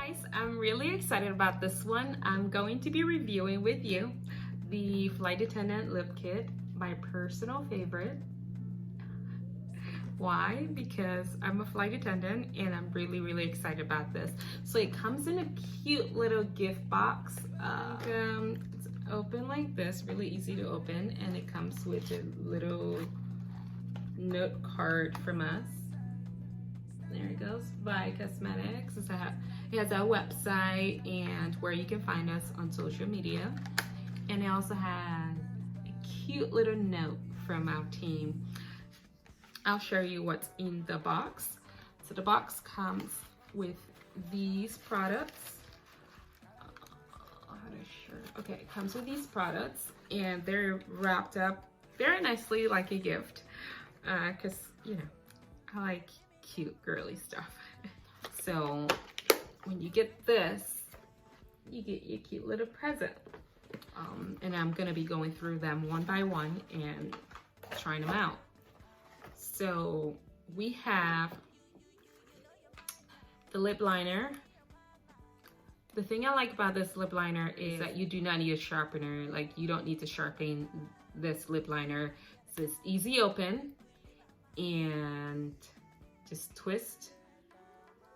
Guys, I'm really excited about this one. I'm going to be reviewing with you the Flight Attendant Lip Kit, my personal favorite. Why? Because I'm a flight attendant and I'm really excited about this. So it comes in a cute little gift box. It's open like this, really easy to open, and it comes with a little note card from us. There it goes, Vai Cosmetics. It has our website and where you can find us on social media. And it also has a cute little note from our team. I'll show you what's in the box. So the box comes with these products. Okay, it comes with these products and they're wrapped up very nicely like a gift. Cause you know, I like cute girly stuff. So when you get this, you get your cute little present. And I'm gonna be going through them one by one and trying them out. So we have the lip liner. The thing I like about this lip liner is that you do not need a sharpener. Like, you don't need to sharpen this lip liner. So it's easy open and just twist,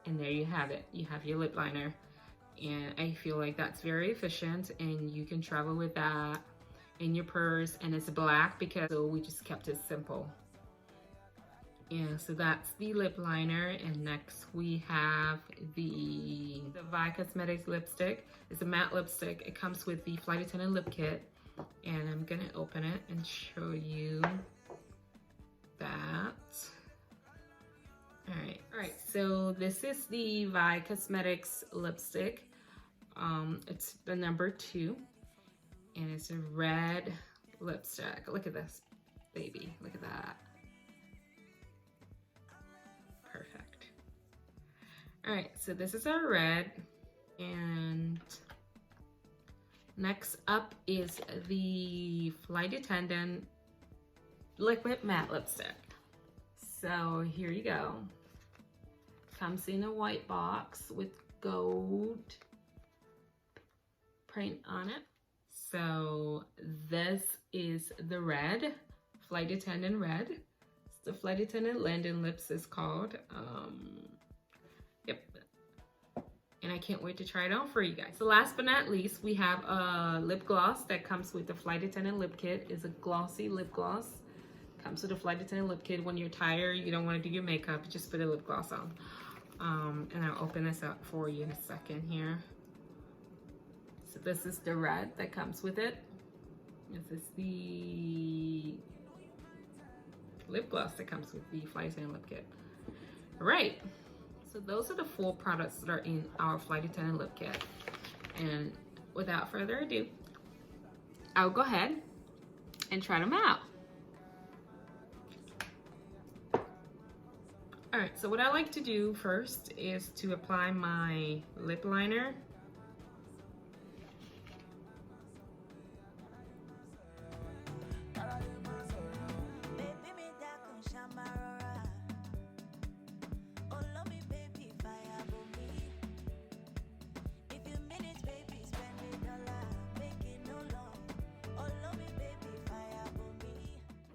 and there you have it. You have your lip liner, and I feel like that's very efficient, and you can travel with that in your purse. And it's black because so we just kept it simple. Yeah, so that's the lip liner, and next we have the Vai Cosmetics lipstick. It's a matte lipstick. It comes with the Flight Attendant Lip Kit, and I'm gonna open it and show you that. All right, so this is the Vai Cosmetics lipstick. It's the number 2, and it's a red lipstick. Look at this, baby, look at that. Perfect. All right, so this is our red, and next up is the Flight Attendant Liquid Matte Lipstick. So here you go. Comes in a white box with gold print on it. So this is the red, Flight Attendant red. It's the Flight Attendant London Lips is called. Yep. And I can't wait to try it on for you guys. So last but not least, we have a lip gloss that comes with the Flight Attendant Lip Kit. It's a glossy lip gloss. Comes with a Flight Attendant Lip Kit. When you're tired, you don't want to do your makeup, just put a lip gloss on. And I'll open this up for you in a second here. So this is the red that comes with it. This is the lip gloss that comes with the Flight Attendant Lip Kit. All right, so those are the 4 products that are in our Flight Attendant Lip Kit. And without further ado, I'll go ahead and try them out. All right, so what I like to do first is to apply my lip liner.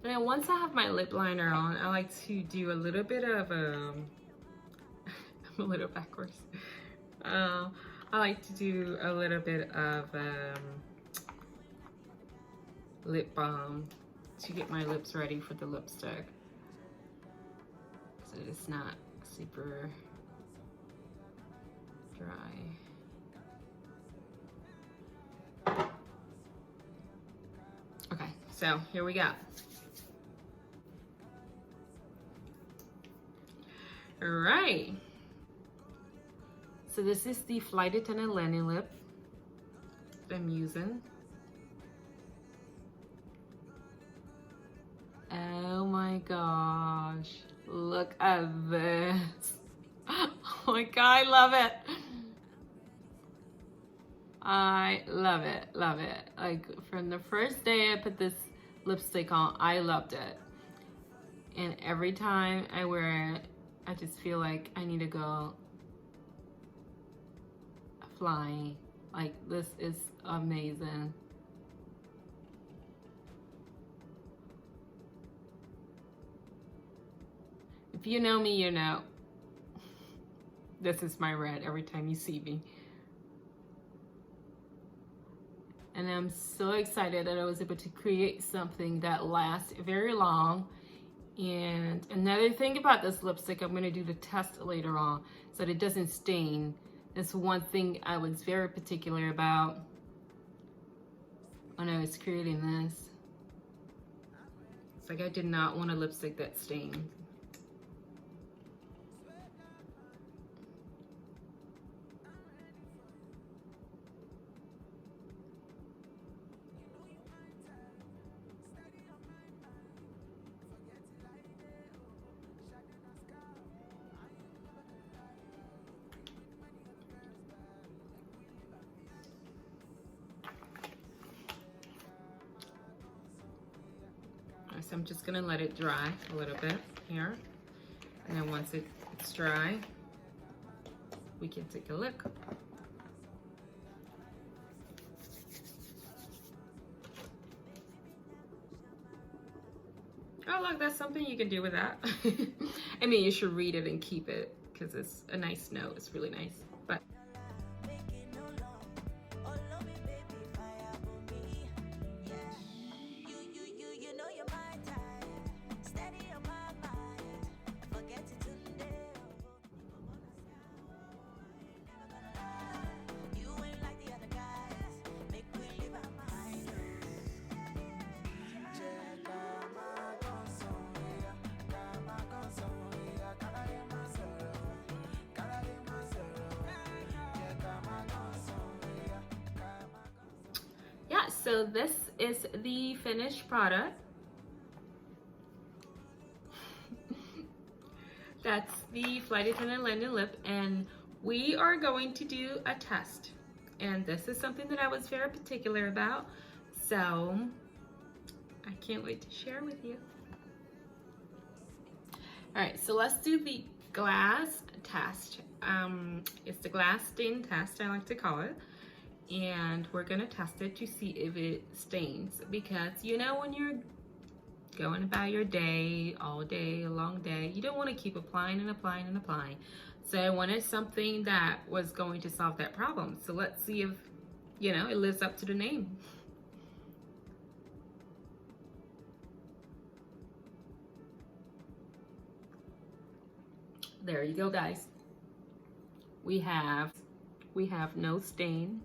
And once I have my lip liner on, I like to do a little bit of I'm a little backwards. I like to do a little bit of lip balm to get my lips ready for the lipstick, so it's not super dry. Okay, so here we go. All right, so this is the Flight Attendant Linen Lip that I'm using. Oh my gosh, look at this. Oh my God, I love it. I love it, love it. Like, from the first day I put this lipstick on, I loved it. And every time I wear it, I just feel like I need to go flying. Like, this is amazing. If you know me, you know this is my red every time you see me. And I'm so excited that I was able to create something that lasts very long. And another thing about this lipstick, I'm gonna do the test later on so that it doesn't stain. That's one thing I was very particular about when I was creating this. It's like I did not want a lipstick that stained. So I'm just gonna let it dry a little bit here. And then once it's dry, we can take a look. Oh, look, that's something you can do with that. I mean, you should read it and keep it because it's a nice note. It's really nice. But yeah, so this is the finished product. That's the Flight Attendant London Lip, and we are going to do a test. And this is something that I was very particular about, so I can't wait to share with you. All right, so let's do the glass test. It's the glass stain test, I like to call it. And we're gonna test it to see if it stains, because you know when you're going about your day, all day, a long day, you don't want to keep applying and applying and applying. So I wanted something that was going to solve that problem. So let's see if, you know, it lives up to the name. There you go, guys. We have no stain.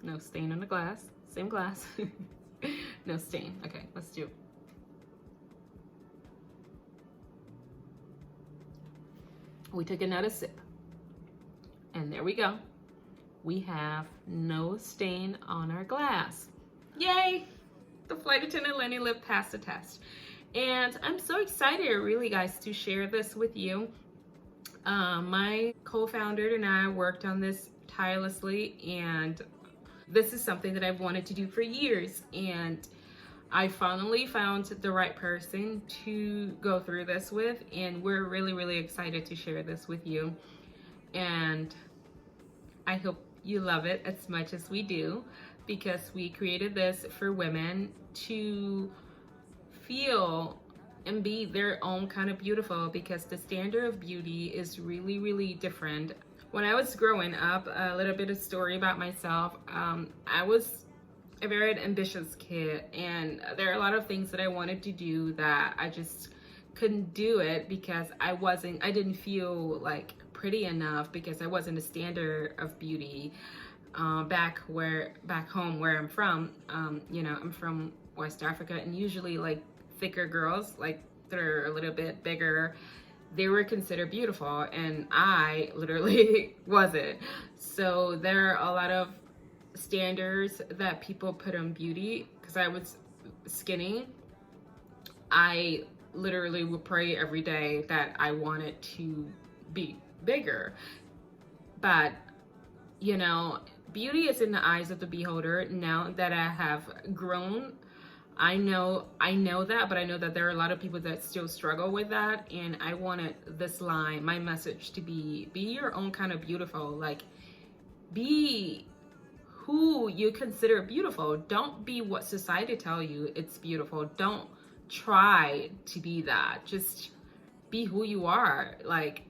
No stain on the glass. Same glass. No stain. Okay, let's do it. We took another sip. And there we go. We have no stain on our glass. Yay! The Flight Attendant Lenny Lip passed the test. And I'm so excited, really, guys, to share this with you. My co-founder and I worked on this tirelessly, and this is something that I've wanted to do for years, and I finally found the right person to go through this with, and we're really, really excited to share this with you. And I hope you love it as much as we do, because we created this for women to feel and be their own kind of beautiful, because the standard of beauty is really, really different. When I was growing up, a little bit of story about myself, I was a very ambitious kid, and there are a lot of things that I wanted to do that I just couldn't do it because I didn't feel like pretty enough, because I wasn't a standard of beauty back home where I'm from. You know, I'm from West Africa, and usually like thicker girls, like they're a little bit bigger, they were considered beautiful, and I literally wasn't. So there are a lot of standards that people put on beauty. Because I was skinny, I literally would pray every day that I wanted to be bigger. But you know, beauty is in the eyes of the beholder. Now that I have grown, I know that, but I know that there are a lot of people that still struggle with that, and I wanted this line, my message, to be your own kind of beautiful. Like, be who you consider beautiful. Don't be what society tell you it's beautiful. Don't try to be that. Just be who you are. Like,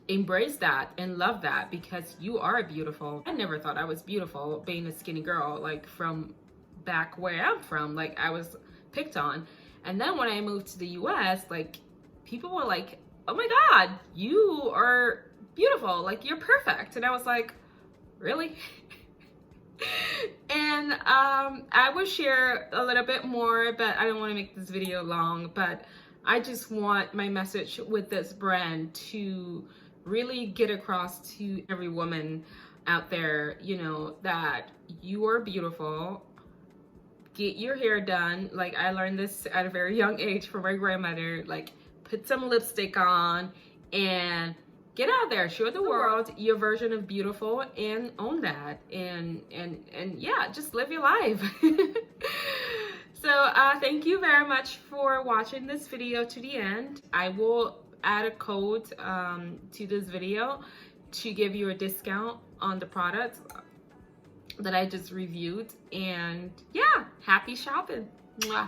embrace that and love that, because you are beautiful. I never thought I was beautiful being a skinny girl, like from back where I'm from. Like, I was picked on. And then when I moved to the US, like, people were like, oh my God, you are beautiful. Like, you're perfect. And I was like, really? And I will share a little bit more, but I don't want to make this video long. But I just want my message with this brand to really get across to every woman out there, you know, that you are beautiful. Get your hair done. Like, I learned this at a very young age from my grandmother. Like, put some lipstick on and get out there, show the world your version of beautiful, and own that, and yeah, just live your life. So thank you very much for watching this video to the end. I will add a code to this video to give you a discount on the products that I just reviewed. And yeah, happy shopping. Mwah.